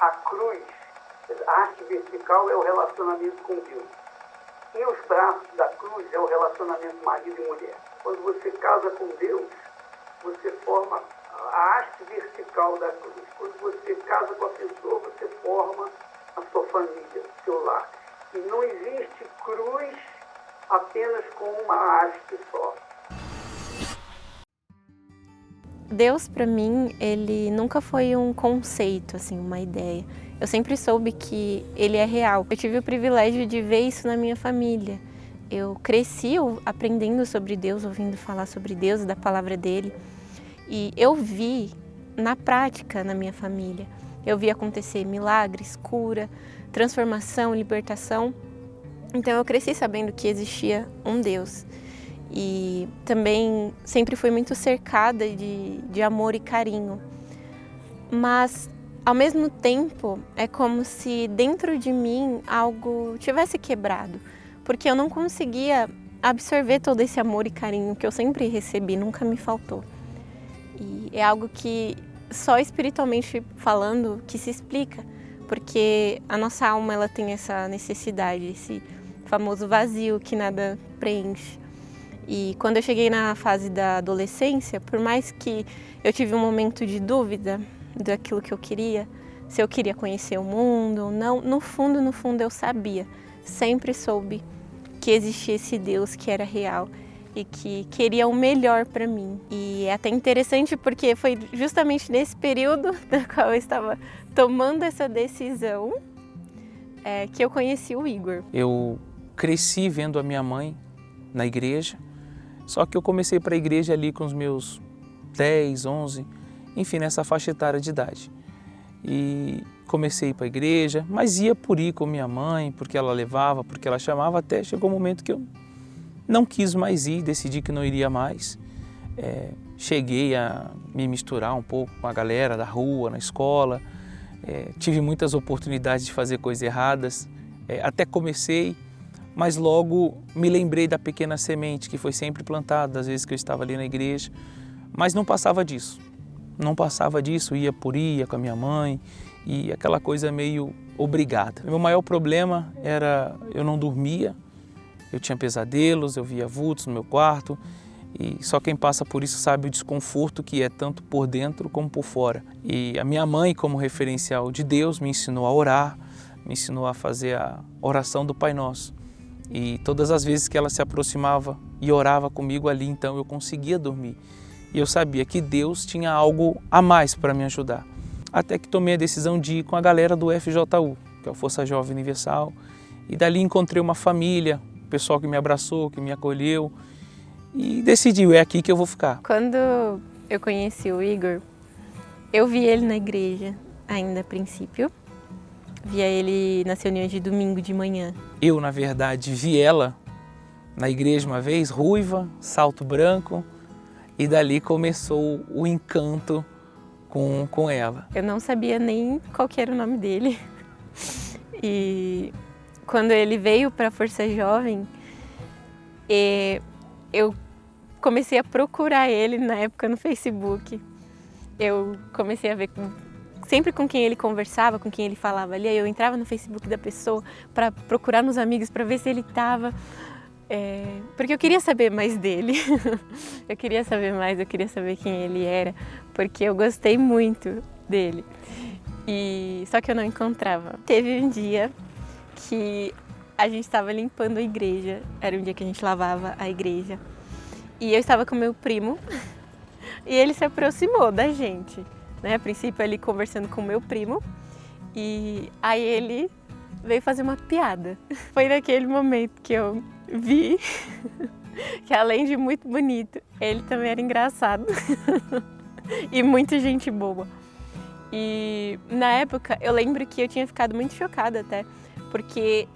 A cruz, a arte vertical é o relacionamento com Deus. E os braços da cruz é o relacionamento marido e mulher. Quando você casa com Deus, você forma a haste vertical da cruz. Quando você casa com a pessoa, você forma a sua família, o seu lar. E não existe cruz apenas com uma haste só. Deus, para mim, ele nunca foi um conceito, assim, uma ideia. Eu sempre soube que ele é real. Eu tive o privilégio de ver isso na minha família. Eu cresci aprendendo sobre Deus, ouvindo falar sobre Deus, da palavra dele. E eu vi na prática na minha família. Eu vi acontecer milagres, cura, transformação, libertação. Então eu cresci sabendo que existia um Deus. E também sempre fui muito cercada de amor e carinho. Mas, ao mesmo tempo, é como se dentro de mim algo tivesse quebrado. Porque eu não conseguia absorver todo esse amor e carinho que eu sempre recebi, nunca me faltou. E é algo que, só espiritualmente falando, que se explica. Porque a nossa alma ela tem essa necessidade, esse famoso vazio que nada preenche. E quando eu cheguei na fase da adolescência, por mais que eu tive um momento de dúvida daquilo que eu queria, se eu queria conhecer o mundo ou não, no fundo eu sabia, sempre soube que existia esse Deus que era real e que queria o melhor para mim. E é até interessante porque foi justamente nesse período no qual eu estava tomando essa decisão que eu conheci o Igor. Eu cresci vendo a minha mãe na igreja, só que eu comecei para a igreja ali com os meus 10, 11, enfim, nessa faixa etária de idade. E comecei a ir para a igreja, mas ia por ir com minha mãe, porque ela levava, porque ela chamava, até chegou um momento que eu não quis mais ir, decidi que não iria mais. Cheguei a me misturar um pouco com a galera da rua, na escola, tive muitas oportunidades de fazer coisas erradas, até comecei, mas logo me lembrei da pequena semente que foi sempre plantada, das vezes que eu estava ali na igreja, mas não passava disso. Não passava disso, ia por ia com a minha mãe e aquela coisa meio obrigada. Meu maior problema era eu não dormia, eu tinha pesadelos, eu via vultos no meu quarto e só quem passa por isso sabe o desconforto que é tanto por dentro como por fora. E a minha mãe, como referencial de Deus, me ensinou a orar, me ensinou a fazer a oração do Pai Nosso. E todas as vezes que ela se aproximava e orava comigo ali, então eu conseguia dormir. E eu sabia que Deus tinha algo a mais para me ajudar. Até que tomei a decisão de ir com a galera do FJU, que é o Força Jovem Universal. E dali encontrei uma família, o pessoal que me abraçou, que me acolheu. E decidi, é aqui que eu vou ficar. Quando eu conheci o Igor, eu vi ele na igreja, ainda a princípio. Via ele nas reuniões de domingo de manhã. Eu, na verdade, vi ela na igreja uma vez, ruiva, salto branco, e dali começou o encanto com ela. Eu não sabia nem qual que era o nome dele. E quando ele veio para a Força Jovem, eu comecei a procurar ele na época no Facebook. Eu comecei a ver sempre com quem ele conversava, com quem ele falava ali. Eu entrava no Facebook da pessoa para procurar nos amigos, para ver se ele estava. Porque eu queria saber mais dele. Eu queria saber mais, eu queria saber quem ele era, porque eu gostei muito dele. Só que eu não encontrava. Teve um dia que a gente estava limpando a igreja, era um dia que a gente lavava a igreja. E eu estava com meu primo e ele se aproximou da gente. A princípio ali conversando com o meu primo e aí ele veio fazer uma piada. Foi naquele momento que eu vi que além de muito bonito, ele também era engraçado e muita gente boa. E na época eu lembro que eu tinha ficado muito chocada até, porque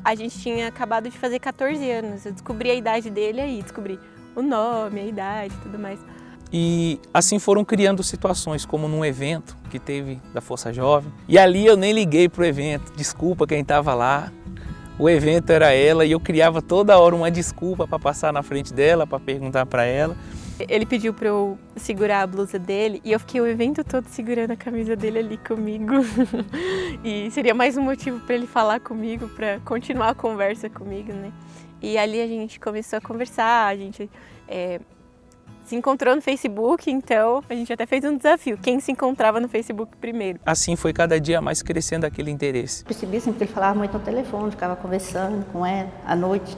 a gente tinha acabado de fazer 14 anos, eu descobri a idade dele aí, descobri o nome, a idade e tudo mais. E assim foram criando situações, como num evento que teve da Força Jovem. E ali eu nem liguei pro evento, desculpa quem estava lá. O evento era ela e eu criava toda hora uma desculpa para passar na frente dela, para perguntar para ela. Ele pediu para eu segurar a blusa dele e eu fiquei o evento todo segurando a camisa dele ali comigo. E seria mais um motivo para ele falar comigo, para continuar a conversa comigo, né? E ali a gente começou a conversar, a gente se encontrou no Facebook, então a gente até fez um desafio, quem se encontrava no Facebook primeiro. Assim foi cada dia mais crescendo aquele interesse. Percebi sempre que ele falava muito no telefone, ficava conversando com ela à noite.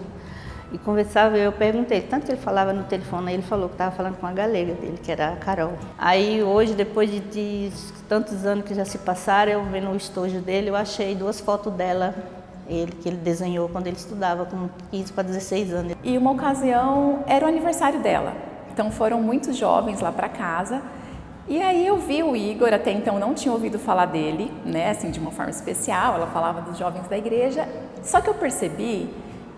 E conversava, eu perguntei, tanto que ele falava no telefone, aí ele falou que estava falando com a galega dele, que era a Carol. Aí hoje, depois de tantos anos que já se passaram, eu vendo o estojo dele, eu achei 2 fotos dela, que ele desenhou quando ele estudava, com 15 para 16 anos. E uma ocasião era o aniversário dela, então foram muitos jovens lá para casa. E aí eu vi o Igor, até então não tinha ouvido falar dele, né, assim, de uma forma especial, ela falava dos jovens da igreja, só que eu percebi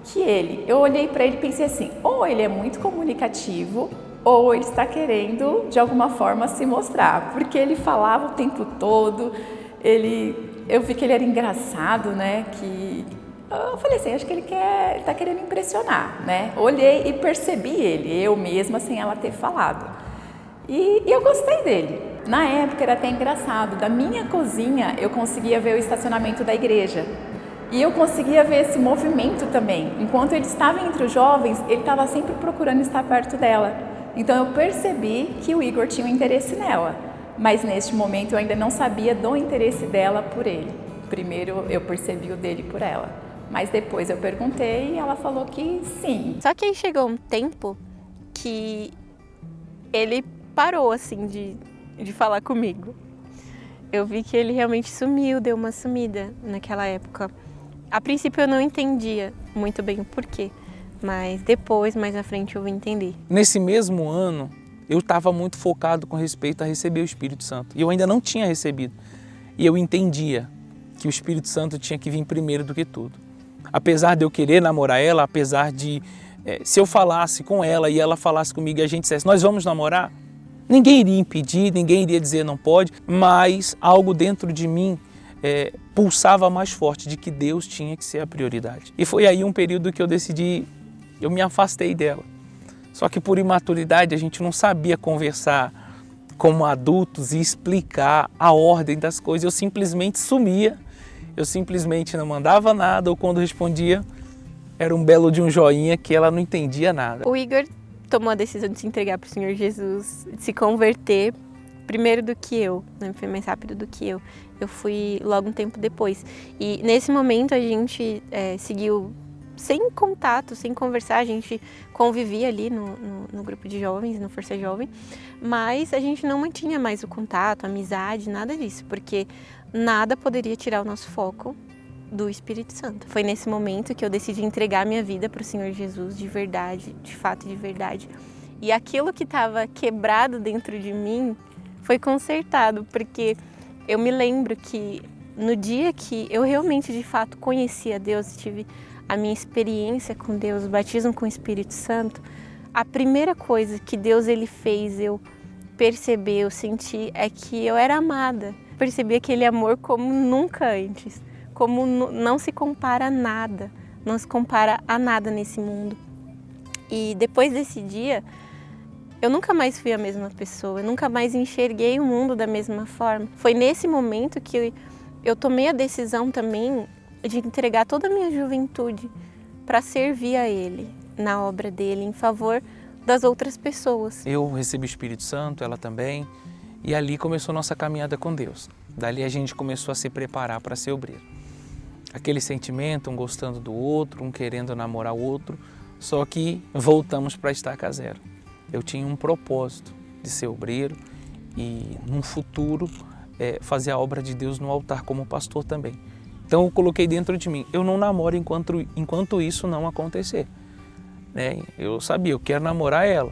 que eu olhei para ele e pensei assim, ou ele é muito comunicativo, ou ele está querendo, de alguma forma, se mostrar, porque ele falava o tempo todo, eu vi que ele era engraçado, né, eu falei assim, acho que ele está querendo impressionar, né, olhei e percebi eu mesma, sem ela ter falado, e eu gostei dele. Na época era até engraçado, da minha cozinha eu conseguia ver o estacionamento da igreja, e eu conseguia ver esse movimento também. Enquanto ele estava entre os jovens, ele estava sempre procurando estar perto dela. Então eu percebi que o Igor tinha um interesse nela, mas neste momento eu ainda não sabia do interesse dela por ele. Primeiro eu percebi o dele por ela, mas depois eu perguntei e ela falou que sim. Só que aí chegou um tempo que ele parou assim de falar comigo. Eu vi que ele realmente sumiu, deu uma sumida naquela época. A princípio eu não entendia muito bem o porquê, mas depois, mais à frente, eu vim entender. Nesse mesmo ano, eu estava muito focado com respeito a receber o Espírito Santo. E eu ainda não tinha recebido. E eu entendia que o Espírito Santo tinha que vir primeiro do que tudo. Apesar de eu querer namorar ela, apesar de, se eu falasse com ela e ela falasse comigo e a gente dissesse, nós vamos namorar, ninguém iria impedir, ninguém iria dizer não pode, mas algo dentro de mim pulsava mais forte de que Deus tinha que ser a prioridade. E foi aí um período que eu me afastei dela. Só que por imaturidade a gente não sabia conversar como adultos e explicar a ordem das coisas. Eu simplesmente sumia, eu simplesmente não mandava nada, ou quando respondia era um belo de um joinha que ela não entendia nada. O Igor tomou a decisão de se entregar para o Senhor Jesus, de se converter primeiro do que eu, né? Foi mais rápido do que eu. Eu fui logo um tempo depois. E nesse momento a gente seguiu sem contato, sem conversar, a gente convivia ali no grupo de jovens, no Força Jovem, mas a gente não mantinha mais o contato, a amizade, nada disso, porque nada poderia tirar o nosso foco do Espírito Santo. Foi nesse momento que eu decidi entregar minha vida para o Senhor Jesus de verdade, de fato, de verdade. E aquilo que estava quebrado dentro de mim foi consertado, porque eu me lembro que no dia que eu realmente, de fato, conheci a Deus, tive a minha experiência com Deus, o batismo com o Espírito Santo, a primeira coisa que Deus ele fez eu perceber, eu sentir, é que eu era amada. Percebi aquele amor como nunca antes, como não se compara a nada, não se compara a nada nesse mundo. E depois desse dia, eu nunca mais fui a mesma pessoa, eu nunca mais enxerguei o mundo da mesma forma. Foi nesse momento que eu tomei a decisão também de entregar toda a minha juventude para servir a Ele, na obra dEle, em favor das outras pessoas. Eu recebi o Espírito Santo, ela também, e ali começou nossa caminhada com Deus. Dali a gente começou a se preparar para ser obreiro. Aquele sentimento, um gostando do outro, um querendo namorar o outro, só que voltamos para a estaca zero. Eu tinha um propósito de ser obreiro e, num futuro, fazer a obra de Deus no altar como pastor também. Então eu coloquei dentro de mim, eu não namoro enquanto isso não acontecer. Né? Eu sabia, eu quero namorar ela.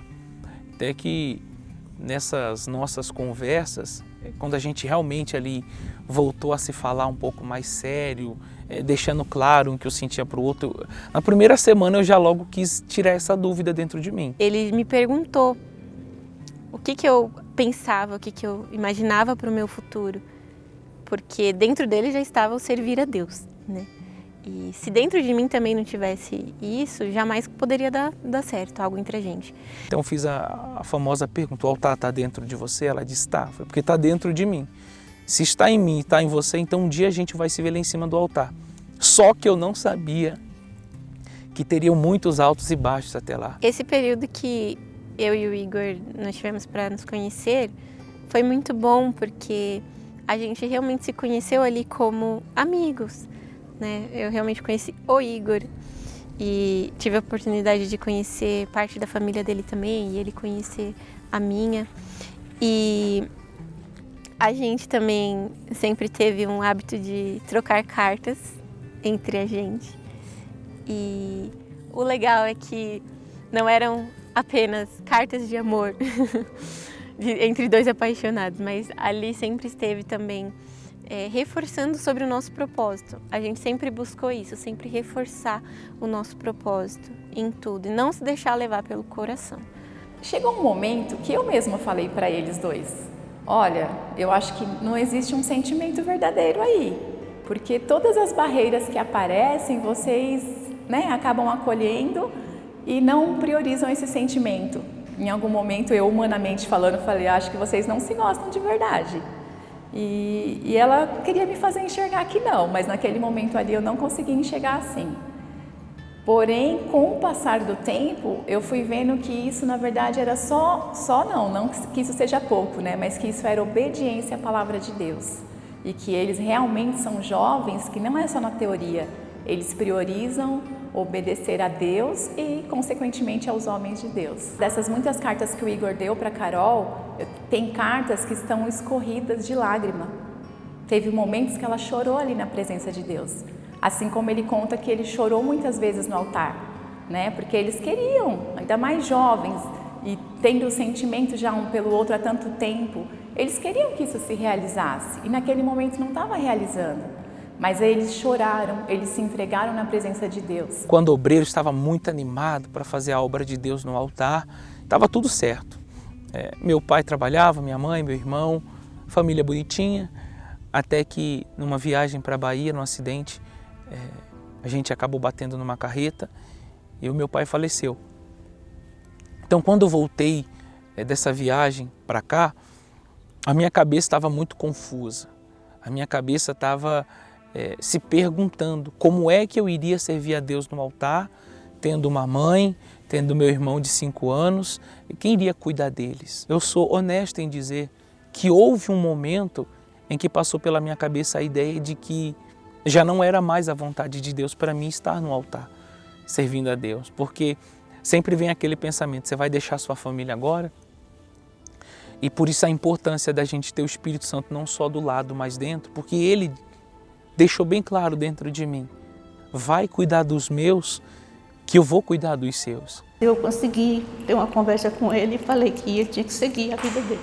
Até que nessas nossas conversas, quando a gente realmente ali voltou a se falar um pouco mais sério, deixando claro o que eu sentia para o outro, na primeira semana eu já logo quis tirar essa dúvida dentro de mim. Ele me perguntou o que eu pensava, o que eu imaginava para o meu futuro, porque dentro dele já estava o servir a Deus, né? E se dentro de mim também não tivesse isso, jamais poderia dar certo algo entre a gente. Então fiz a famosa pergunta, o altar está dentro de você? Ela disse, está, porque está dentro de mim. Se está em mim e está em você, então um dia a gente vai se ver lá em cima do altar. Só que eu não sabia que teriam muitos altos e baixos até lá. Esse período que eu e o Igor nós tivemos para nos conhecer foi muito bom, porque a gente realmente se conheceu ali como amigos, né? Eu realmente conheci o Igor e tive a oportunidade de conhecer parte da família dele também, e ele conhecer a minha. E a gente também sempre teve um hábito de trocar cartas entre a gente. E o legal é que não eram apenas cartas de amor entre dois apaixonados, mas ali sempre esteve também reforçando sobre o nosso propósito. A gente sempre buscou isso, sempre reforçar o nosso propósito em tudo e não se deixar levar pelo coração. Chegou um momento que eu mesma falei para eles dois, olha, eu acho que não existe um sentimento verdadeiro aí, porque todas as barreiras que aparecem, vocês, né, acabam acolhendo e não priorizam esse sentimento. Em algum momento eu, humanamente falando, falei, acho que vocês não se gostam de verdade. E ela queria me fazer enxergar que não, mas naquele momento ali eu não conseguia enxergar assim. Porém, com o passar do tempo, eu fui vendo que isso na verdade era não que isso seja pouco, né? Mas que isso era obediência à palavra de Deus. E que eles realmente são jovens, que não é só na teoria, eles priorizam obedecer a Deus e, consequentemente, aos homens de Deus. Dessas muitas cartas que o Igor deu para Carol, tem cartas que estão escorridas de lágrima. Teve momentos que ela chorou ali na presença de Deus. Assim como ele conta que ele chorou muitas vezes no altar, né? Porque eles queriam, ainda mais jovens, e tendo o sentimento já um pelo outro há tanto tempo, eles queriam que isso se realizasse, e naquele momento não estava realizando. Mas eles choraram, eles se entregaram na presença de Deus. Quando o obreiro estava muito animado para fazer a obra de Deus no altar, estava tudo certo. Meu pai trabalhava, minha mãe, meu irmão, família bonitinha, até que numa viagem para a Bahia, num acidente, a gente acabou batendo numa carreta e o meu pai faleceu. Então, quando eu voltei dessa viagem para cá, a minha cabeça estava muito confusa. A minha cabeça estava se perguntando como é que eu iria servir a Deus no altar, tendo uma mãe, tendo meu irmão de 5 anos, e quem iria cuidar deles? Eu sou honesto em dizer que houve um momento em que passou pela minha cabeça a ideia de que já não era mais a vontade de Deus para mim estar no altar, servindo a Deus, porque sempre vem aquele pensamento, você vai deixar sua família agora? E por isso a importância da gente ter o Espírito Santo não só do lado, mas dentro, porque Ele deixou bem claro dentro de mim, vai cuidar dos meus, que eu vou cuidar dos seus. Eu consegui ter uma conversa com ele e falei que ele tinha que seguir a vida dele,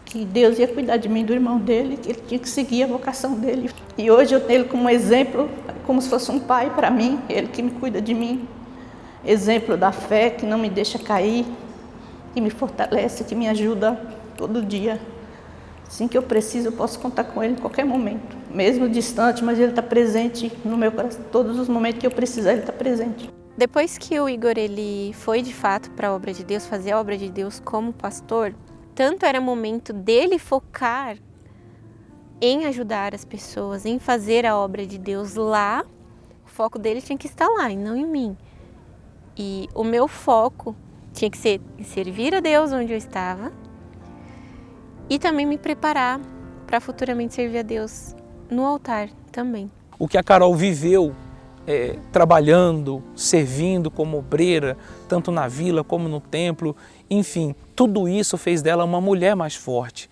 que Deus ia cuidar de mim, do irmão dele, que ele tinha que seguir a vocação dele. E hoje eu tenho ele como exemplo, como se fosse um pai para mim, ele que me cuida de mim, exemplo da fé, que não me deixa cair, que me fortalece, que me ajuda todo dia. Assim que eu preciso, eu posso contar com ele em qualquer momento, mesmo distante, mas ele está presente no meu coração. Todos os momentos que eu precisar, ele está presente. Depois que o Igor ele foi de fato para a obra de Deus, fazer a obra de Deus como pastor, tanto era momento dele focar em ajudar as pessoas, em fazer a obra de Deus lá, o foco dele tinha que estar lá e não em mim. E o meu foco tinha que ser servir a Deus onde eu estava e também me preparar para futuramente servir a Deus no altar também. O que a Carol viveu trabalhando, servindo como obreira, tanto na vila como no templo, enfim, tudo isso fez dela uma mulher mais forte.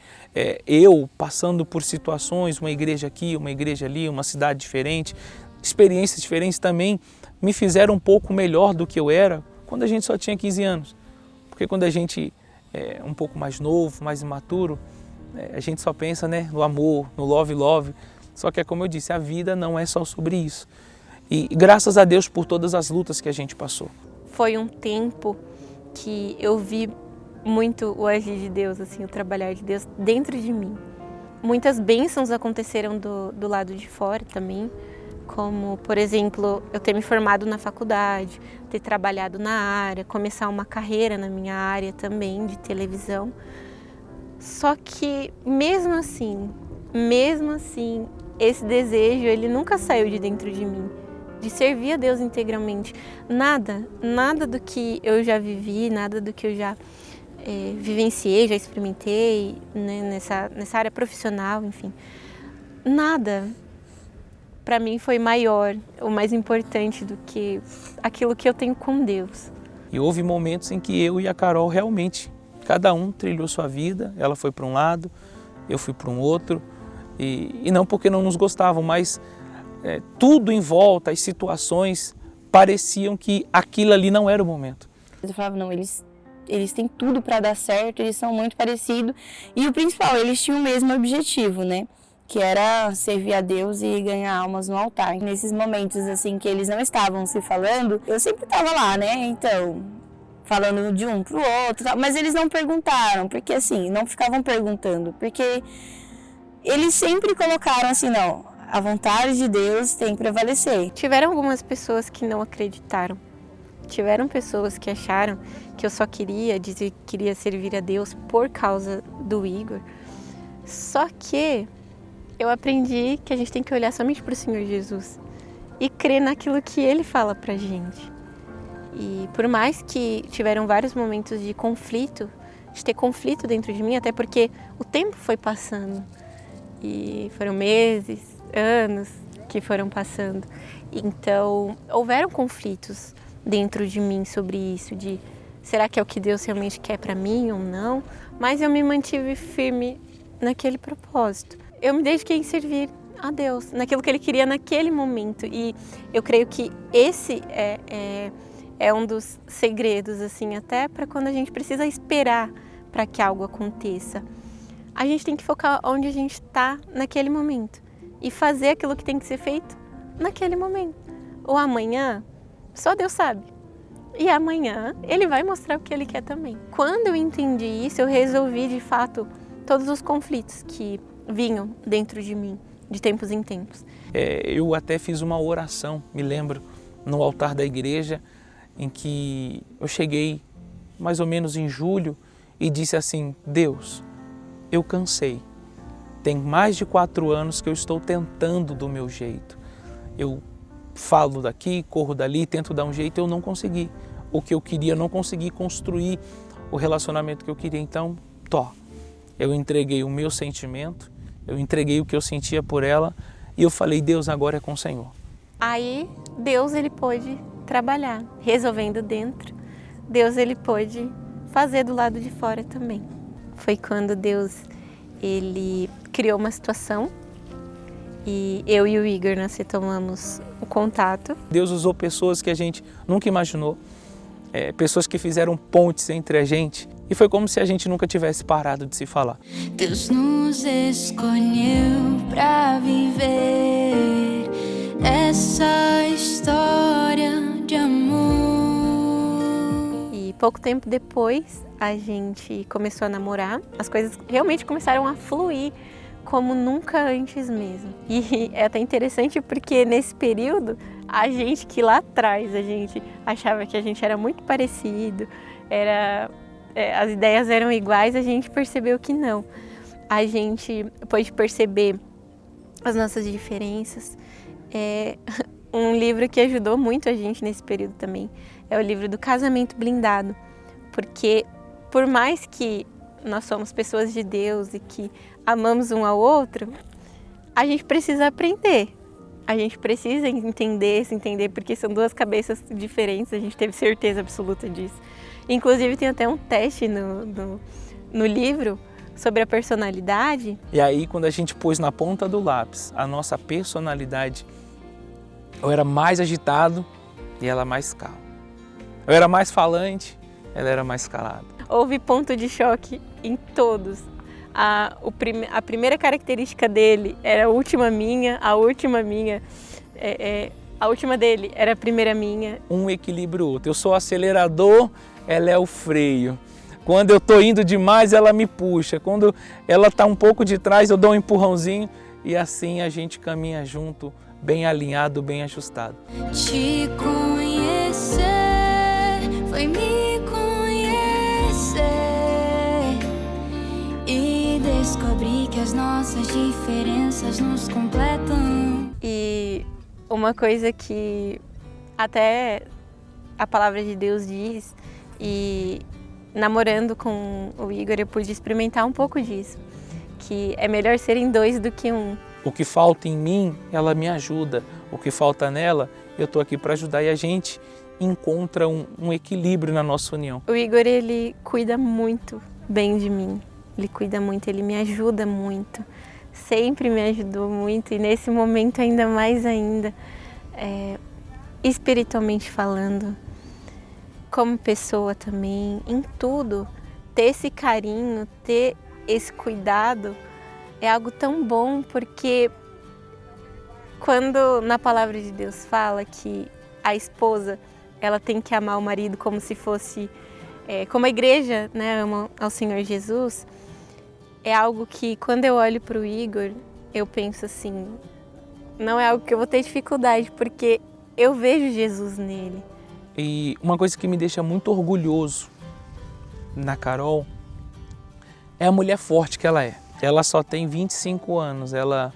Eu, passando por situações, uma igreja aqui, uma igreja ali, uma cidade diferente, experiências diferentes também, me fizeram um pouco melhor do que eu era quando a gente só tinha 15 anos. Porque quando a gente é um pouco mais novo, mais imaturo, a gente só pensa, né, no amor, no love. Só que é como eu disse, a vida não é só sobre isso. E graças a Deus por todas as lutas que a gente passou. Foi um tempo que eu vi muito o agir de Deus, assim, o trabalhar de Deus dentro de mim. Muitas bênçãos aconteceram do lado de fora também, como, por exemplo, eu ter me formado na faculdade, ter trabalhado na área, começar uma carreira na minha área também de televisão. Só que mesmo assim, esse desejo, ele nunca saiu de dentro de mim, de servir a Deus integralmente. Nada do que eu já vivi, nada do que eu já vivenciei, já experimentei, né, nessa área profissional, enfim. Nada para mim foi maior, ou mais importante do que aquilo que eu tenho com Deus. E houve momentos em que eu e a Carol realmente, cada um trilhou sua vida, ela foi para um lado, eu fui para um outro, e não porque não nos gostavam, mas tudo em volta, as situações pareciam que aquilo ali não era o momento. Eu falava, não, eles têm tudo para dar certo, eles são muito parecidos, e o principal, eles tinham o mesmo objetivo, né? Que era servir a Deus e ganhar almas no altar. Nesses momentos assim que eles não estavam se falando, eu sempre estava lá, né? Então, falando de um pro outro, mas eles não perguntaram, porque assim, não ficavam perguntando, porque eles sempre colocaram assim, não, a vontade de Deus tem que prevalecer. Tiveram algumas pessoas que não acreditaram. Tiveram pessoas que acharam que eu só queria dizer que queria servir a Deus por causa do Igor. Só que eu aprendi que a gente tem que olhar somente para o Senhor Jesus e crer naquilo que Ele fala pra gente. E por mais que tiveram vários momentos de conflito, de ter conflito dentro de mim, até porque o tempo foi passando. E foram meses, anos que foram passando. Então, houveram conflitos dentro de mim sobre isso, de será que é o que Deus realmente quer para mim ou não? Mas eu me mantive firme naquele propósito. Eu me dediquei em servir a Deus, naquilo que Ele queria naquele momento. E eu creio que esse é um dos segredos, assim, até para quando a gente precisa esperar para que algo aconteça. A gente tem que focar onde a gente está naquele momento e fazer aquilo que tem que ser feito naquele momento. O amanhã, só Deus sabe. E amanhã Ele vai mostrar o que Ele quer também. Quando eu entendi isso, eu resolvi, de fato, todos os conflitos que vinham dentro de mim, de tempos em tempos. Eu até fiz uma oração, me lembro, no altar da igreja, em que eu cheguei mais ou menos em julho e disse assim, Deus, eu cansei. Tem mais de 4 anos que eu estou tentando do meu jeito. Eu falo daqui, corro dali, tento dar um jeito, eu não consegui. O que eu queria, eu não consegui construir o relacionamento que eu queria. Então, eu entreguei o meu sentimento, eu entreguei o que eu sentia por ela e eu falei, Deus, agora é com o Senhor. Aí, Deus, Ele pôde trabalhar, resolvendo dentro. Deus, Ele pôde fazer do lado de fora também. Foi quando Deus, Ele criou uma situação e eu e o Igor, nós retomamos o contato. Deus usou pessoas que a gente nunca imaginou, pessoas que fizeram pontes entre a gente. E foi como se a gente nunca tivesse parado de se falar. Deus nos escolheu para viver essa história de amor. E pouco tempo depois a gente começou a namorar. As coisas realmente começaram a fluir como nunca antes mesmo. E é até interessante porque nesse período a gente que lá atrás a gente achava que a gente era muito parecido, as ideias eram iguais, a gente percebeu que não. A gente pôde perceber as nossas diferenças. Um livro que ajudou muito a gente nesse período também é o livro do Casamento Blindado. Porque por mais que nós somos pessoas de Deus e que amamos um ao outro, a gente precisa aprender. A gente precisa se entender, porque são duas cabeças diferentes, a gente teve certeza absoluta disso. Inclusive tem até um teste no livro sobre a personalidade. E aí quando a gente pôs na ponta do lápis a nossa personalidade, eu era mais agitado e ela mais calma. Eu era mais falante, ela era mais calada. Houve ponto de choque em todos. A primeira característica dele era a última minha, a última dele era a primeira minha. Um equilíbrio outro. Eu sou o acelerador, ela é o freio. Quando eu estou indo demais, ela me puxa. Quando ela está um pouco de trás, eu dou um empurrãozinho e assim a gente caminha junto bem alinhado, bem ajustado. Te conhecer foi me conhecer e descobrir que as nossas diferenças nos completam. E uma coisa que até a palavra de Deus diz, e namorando com o Igor eu pude experimentar um pouco disso, que é melhor serem dois do que um. O que falta em mim, ela me ajuda. O que falta nela, eu estou aqui para ajudar. E a gente encontra um equilíbrio na nossa união. O Igor, ele cuida muito bem de mim. Ele cuida muito, ele me ajuda muito. Sempre me ajudou muito. E nesse momento ainda mais ainda, espiritualmente falando, como pessoa também, em tudo, ter esse carinho, ter esse cuidado é algo tão bom, porque quando na palavra de Deus fala que a esposa ela tem que amar o marido como se fosse, como a igreja, né, ama ao Senhor Jesus, é algo que quando eu olho para o Igor, eu penso assim, não é algo que eu vou ter dificuldade, porque eu vejo Jesus nele. E uma coisa que me deixa muito orgulhoso na Carol é a mulher forte que ela é. Ela só tem 25 anos, ela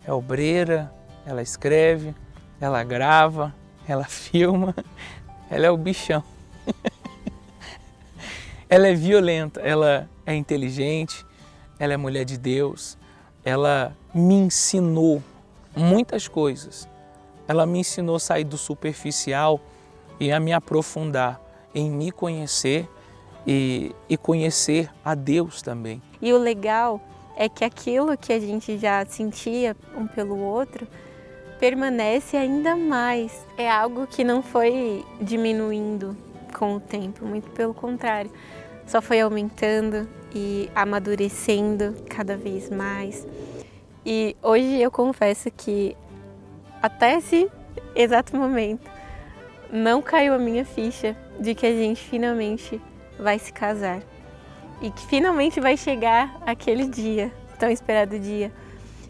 é obreira, ela escreve, ela grava, ela filma, ela é o bichão. Ela é violenta, ela é inteligente, ela é mulher de Deus, ela me ensinou muitas coisas. Ela me ensinou a sair do superficial e a me aprofundar em me conhecer e conhecer a Deus também. E o legal é que aquilo que a gente já sentia um pelo outro permanece ainda mais. É algo que não foi diminuindo com o tempo, muito pelo contrário. Só foi aumentando e amadurecendo cada vez mais. E hoje eu confesso que até esse exato momento não caiu a minha ficha de que a gente finalmente vai se casar. E que finalmente vai chegar aquele dia, tão esperado dia,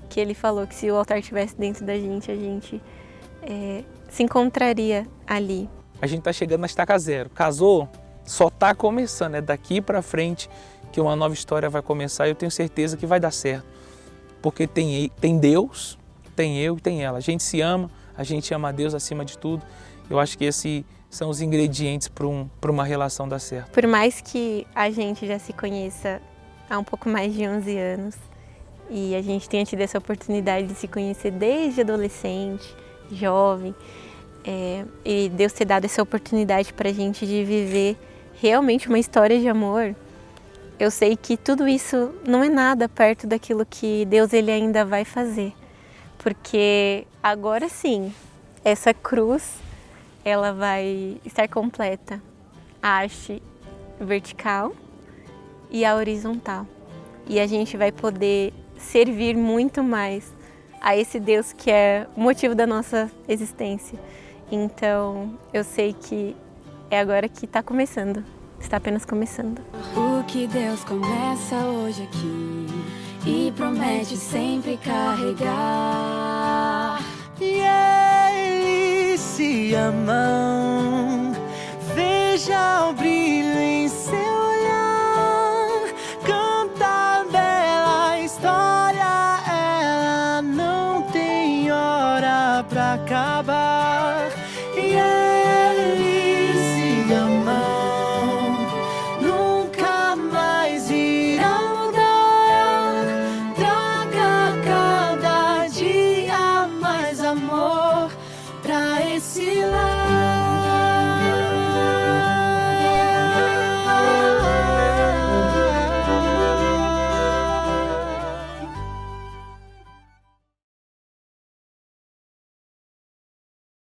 que ele falou que se o altar estivesse dentro da gente, a gente se encontraria ali. A gente está chegando na estaca zero. Casou, só está começando. É daqui para frente que uma nova história vai começar e eu tenho certeza que vai dar certo. Porque tem Deus, tem eu e tem ela. A gente se ama, a gente ama a Deus acima de tudo. Eu acho que esses são os ingredientes para uma relação dar certo. Por mais que a gente já se conheça há um pouco mais de 11 anos e a gente tenha tido essa oportunidade de se conhecer desde adolescente, jovem, e Deus ter dado essa oportunidade para a gente de viver realmente uma história de amor, eu sei que tudo isso não é nada perto daquilo que Deus ele ainda vai fazer. Porque agora sim, essa cruz ela vai estar completa, a haste vertical e a horizontal. E a gente vai poder servir muito mais a esse Deus que é o motivo da nossa existência. Então, eu sei que é agora que está começando, está apenas começando. O que Deus começa hoje aqui e promete sempre carregar. E eles se amam, veja o brilho em seu olhar, canta a bela história, ela não tem hora pra acabar. E eles se amam, nunca mais irá mudar, traga cada dia mais amor pra esse lar.